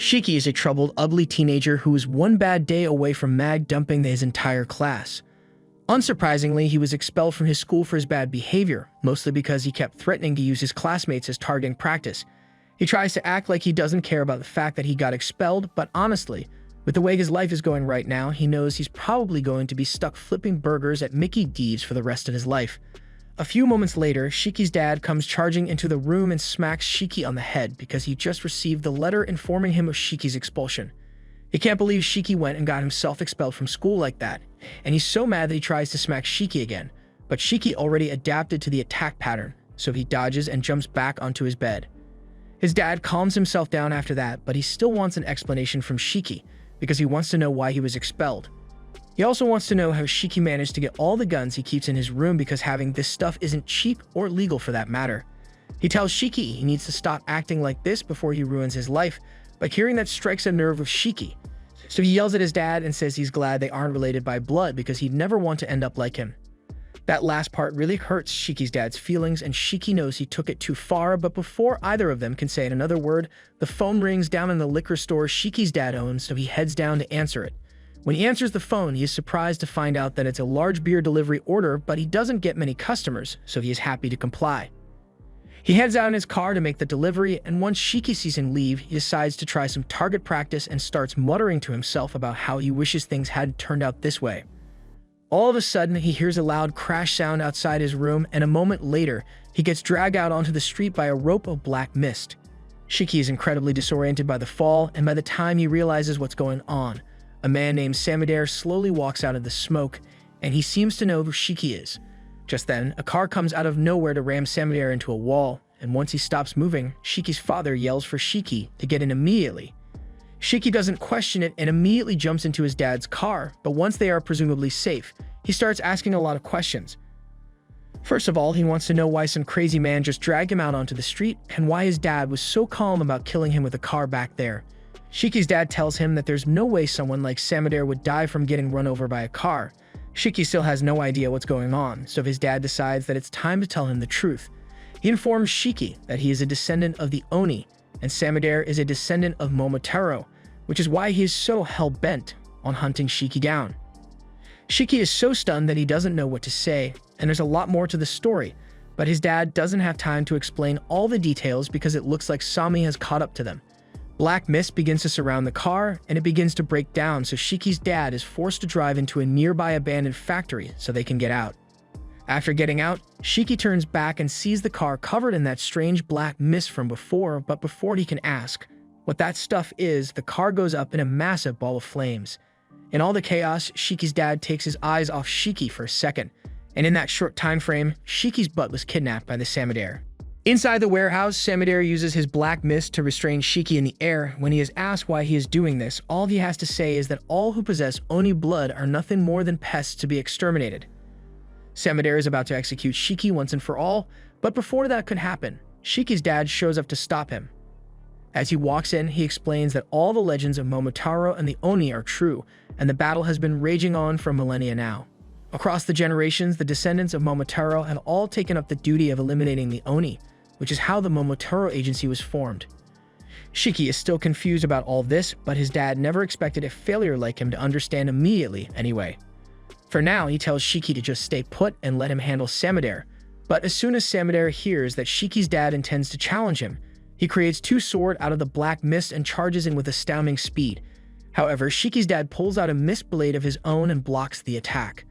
Shiki is a troubled, ugly teenager who is one bad day away from dumping his entire class. Unsurprisingly, he was expelled from his school for his bad behavior, mostly because he kept threatening to use his classmates as targeting practice. He tries to act like he doesn't care about the fact that he got expelled, but honestly, with the way his life is going right now, he knows he's probably going to be stuck flipping burgers at Mickey D's for the rest of his life. A few moments later, Shiki's dad comes charging into the room and smacks Shiki on the head because he just received the letter informing him of Shiki's expulsion. He can't believe Shiki went and got himself expelled from school like that, and he's so mad that he tries to smack Shiki again, but Shiki already adapted to the attack pattern, so he dodges and jumps back onto his bed. His dad calms himself down after that, but he still wants an explanation from Shiki because he wants to know why he was expelled. He also wants to know how Shiki managed to get all the guns he keeps in his room because having this stuff isn't cheap or legal for that matter. He tells Shiki he needs to stop acting like this before he ruins his life, but hearing that strikes a nerve with Shiki. So he yells at his dad and says he's glad they aren't related by blood because he'd never want to end up like him. That last part really hurts Shiki's dad's feelings, and Shiki knows he took it too far, but before either of them can say another word, the phone rings down in the liquor store Shiki's dad owns, so he heads down to answer it. When he answers the phone, he is surprised to find out that it's a large beer delivery order, but he doesn't get many customers, so he is happy to comply. He heads out in his car to make the delivery, and once Shiki sees him leave, he decides to try some target practice and starts muttering to himself about how he wishes things had turned out this way. All of a sudden, he hears a loud crash sound outside his room, and a moment later, he gets dragged out onto the street by a rope of black mist. Shiki is incredibly disoriented by the fall, and by the time he realizes what's going on, a man named Samudare slowly walks out of the smoke, and he seems to know who Shiki is. Just then, a car comes out of nowhere to ram Samudare into a wall, and once he stops moving, Shiki's father yells for Shiki to get in immediately. Shiki doesn't question it and immediately jumps into his dad's car, but once they are presumably safe, he starts asking a lot of questions. First of all, he wants to know why some crazy man just dragged him out onto the street and why his dad was so calm about killing him with a car back there. Shiki's dad tells him that there's no way someone like Samudare would die from getting run over by a car. Shiki still has no idea what's going on, so his dad decides that it's time to tell him the truth. He informs Shiki that he is a descendant of the Oni, and Samudare is a descendant of Momotaro, which is why he is so hell-bent on hunting Shiki down. Shiki is so stunned that he doesn't know what to say, and there's a lot more to the story, but his dad doesn't have time to explain all the details because it looks like Sami has caught up to them. Black mist begins to surround the car, and it begins to break down, so Shiki's dad is forced to drive into a nearby abandoned factory so they can get out. After getting out, Shiki turns back and sees the car covered in that strange black mist from before, but before he can ask what that stuff is, the car goes up in a massive ball of flames. In all the chaos, Shiki's dad takes his eyes off Shiki for a second, and in that short time frame, Shiki's butt was kidnapped by the Samudare. Inside the warehouse, Samudare uses his black mist to restrain Shiki in the air. When he is asked why he is doing this, all he has to say is that all who possess Oni blood are nothing more than pests to be exterminated. Samudare is about to execute Shiki once and for all, but before that could happen, Shiki's dad shows up to stop him. As he walks in, he explains that all the legends of Momotaro and the Oni are true, and the battle has been raging on for millennia now. Across the generations, the descendants of Momotaro had all taken up the duty of eliminating the Oni, which is how the Momotaro Agency was formed. Shiki is still confused about all this, but his dad never expected a failure like him to understand immediately anyway. For now, he tells Shiki to just stay put and let him handle Samudare, but as soon as Samudare hears that Shiki's dad intends to challenge him, he creates two swords out of the black mist and charges in with astounding speed. However, Shiki's dad pulls out a mist blade of his own and blocks the attack.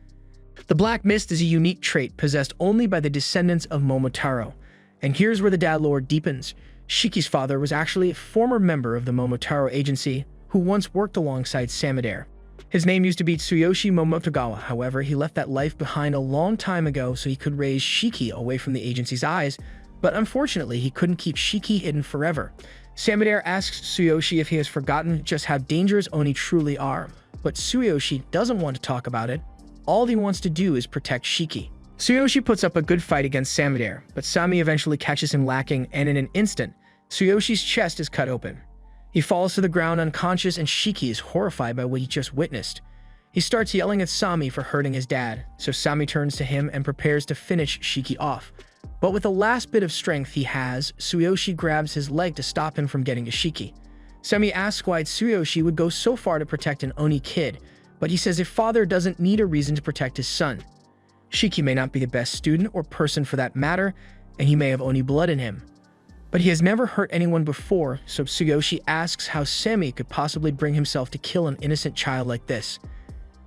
The black mist is a unique trait possessed only by the descendants of Momotaro. And here's where the dad lore deepens. Shiki's father was actually a former member of the Momotaro Agency who once worked alongside Samudare. His name used to be Tsuyoshi Momotogawa, however, he left that life behind a long time ago so he could raise Shiki away from the agency's eyes, but unfortunately he couldn't keep Shiki hidden forever. Samudare asks Tsuyoshi if he has forgotten just how dangerous Oni truly are, but Tsuyoshi doesn't want to talk about it. All he wants to do is protect Shiki. Tsuyoshi puts up a good fight against Samudare, but Sami eventually catches him lacking, and in an instant, Tsuyoshi's chest is cut open. He falls to the ground unconscious, and Shiki is horrified by what he just witnessed. He starts yelling at Sami for hurting his dad, so Sami turns to him and prepares to finish Shiki off. But with the last bit of strength he has, Tsuyoshi grabs his leg to stop him from getting to Shiki. Semi asks why Tsuyoshi would go so far to protect an Oni kid, but he says a father doesn't need a reason to protect his son. Shiki may not be the best student or person for that matter, and he may have Oni blood in him. But he has never hurt anyone before, so Tsuyoshi asks how Semi could possibly bring himself to kill an innocent child like this.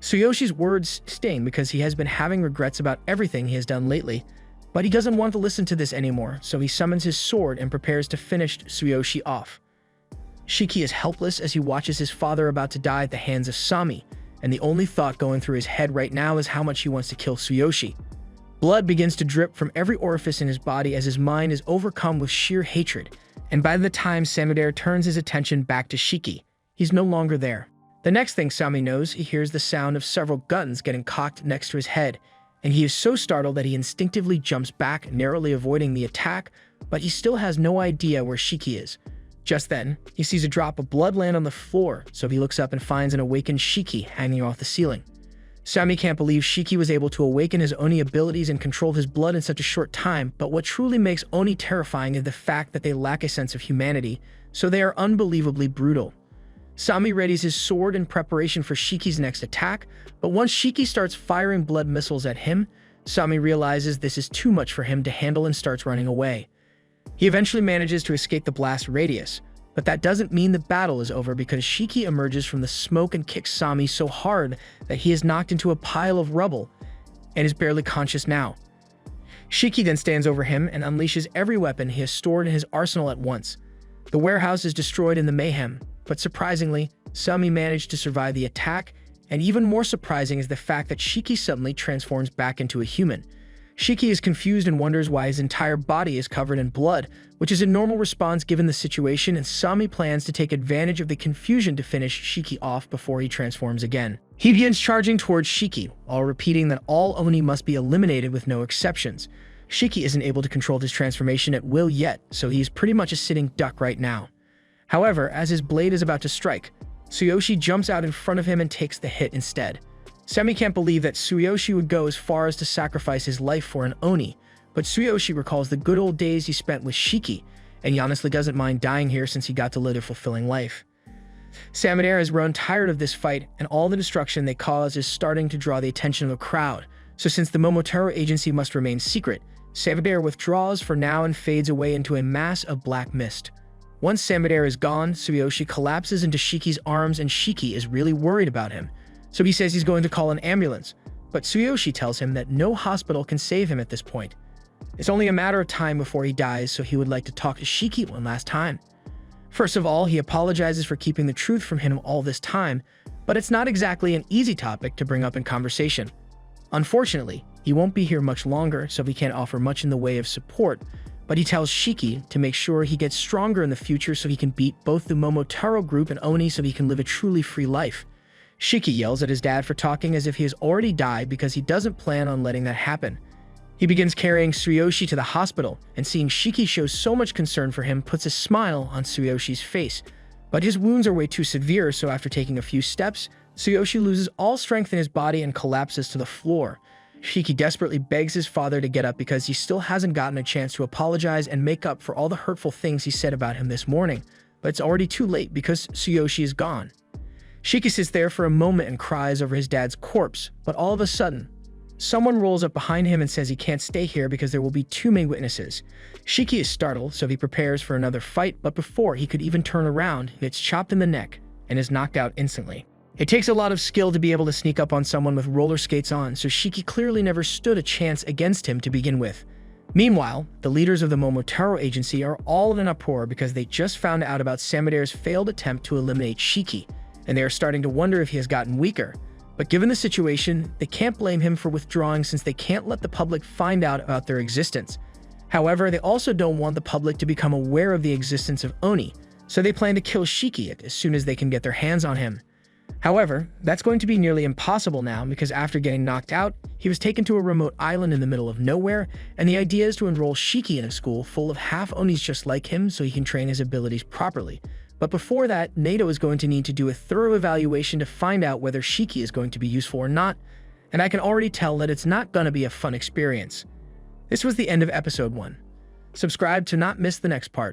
Tsuyoshi's words sting because he has been having regrets about everything he has done lately, but he doesn't want to listen to this anymore, so he summons his sword and prepares to finish Tsuyoshi off. Shiki is helpless as he watches his father about to die at the hands of Sami, and the only thought going through his head right now is how much he wants to kill Tsuyoshi. Blood begins to drip from every orifice in his body as his mind is overcome with sheer hatred, and by the time Samudera turns his attention back to Shiki, he's no longer there. The next thing Sami knows, he hears the sound of several guns getting cocked next to his head, and he is so startled that he instinctively jumps back, narrowly avoiding the attack, but he still has no idea where Shiki is. Just then, he sees a drop of blood land on the floor, so he looks up and finds an awakened Shiki hanging off the ceiling. Sami can't believe Shiki was able to awaken his Oni abilities and control his blood in such a short time, but what truly makes Oni terrifying is the fact that they lack a sense of humanity, so they are unbelievably brutal. Sami readies his sword in preparation for Shiki's next attack, but once Shiki starts firing blood missiles at him, Sami realizes this is too much for him to handle and starts running away. He eventually manages to escape the blast radius, but that doesn't mean the battle is over because Shiki emerges from the smoke and kicks Sami so hard that he is knocked into a pile of rubble and is barely conscious now. Shiki then stands over him and unleashes every weapon he has stored in his arsenal at once. The warehouse is destroyed in the mayhem, but surprisingly, Sami managed to survive the attack, and even more surprising is the fact that Shiki suddenly transforms back into a human. Shiki is confused and wonders why his entire body is covered in blood, which is a normal response given the situation, and Sami plans to take advantage of the confusion to finish Shiki off before he transforms again. He begins charging towards Shiki, while repeating that all Oni must be eliminated with no exceptions. Shiki isn't able to control his transformation at will yet, so he is pretty much a sitting duck right now. However, as his blade is about to strike, Tsuyoshi jumps out in front of him and takes the hit instead. Semi can't believe that Tsuyoshi would go as far as to sacrifice his life for an Oni, but Tsuyoshi recalls the good old days he spent with Shiki, and he honestly doesn't mind dying here since he got to live a fulfilling life. Samudera has grown tired of this fight, and all the destruction they cause is starting to draw the attention of the crowd, so since the Momotaro agency must remain secret, Samudera withdraws for now and fades away into a mass of black mist. Once Samudera is gone, Tsuyoshi collapses into Shiki's arms and Shiki is really worried about him, so he says he's going to call an ambulance, but Tsuyoshi tells him that no hospital can save him at this point. It's only a matter of time before he dies, so he would like to talk to Shiki one last time. First of all, he apologizes for keeping the truth from him all this time, but it's not exactly an easy topic to bring up in conversation. Unfortunately, he won't be here much longer, so he can't offer much in the way of support, but he tells Shiki to make sure he gets stronger in the future so he can beat both the Momotaro group and Oni so he can live a truly free life. Shiki yells at his dad for talking as if he has already died because he doesn't plan on letting that happen. He begins carrying Tsuyoshi to the hospital, and seeing Shiki show so much concern for him puts a smile on Tsuyoshi's face. But his wounds are way too severe, so after taking a few steps, Tsuyoshi loses all strength in his body and collapses to the floor. Shiki desperately begs his father to get up because he still hasn't gotten a chance to apologize and make up for all the hurtful things he said about him this morning, but it's already too late because Tsuyoshi is gone. Shiki sits there for a moment and cries over his dad's corpse, but all of a sudden, someone rolls up behind him and says he can't stay here because there will be too many witnesses. Shiki is startled, so he prepares for another fight, but before he could even turn around, he gets chopped in the neck and is knocked out instantly. It takes a lot of skill to be able to sneak up on someone with roller skates on, so Shiki clearly never stood a chance against him to begin with. Meanwhile, the leaders of the Momotaro agency are all in an uproar because they just found out about Samudera's failed attempt to eliminate Shiki, and they are starting to wonder if he has gotten weaker. But given the situation, they can't blame him for withdrawing since they can't let the public find out about their existence. However, they also don't want the public to become aware of the existence of Oni, so they plan to kill Shiki as soon as they can get their hands on him. However, that's going to be nearly impossible now because after getting knocked out, he was taken to a remote island in the middle of nowhere, and the idea is to enroll Shiki in a school full of half-Onis just like him so he can train his abilities properly. But before that, NATO is going to need to do a thorough evaluation to find out whether Shiki is going to be useful or not, and I can already tell that it's not going to be a fun experience. This was the end of episode 1. Subscribe to not miss the next part.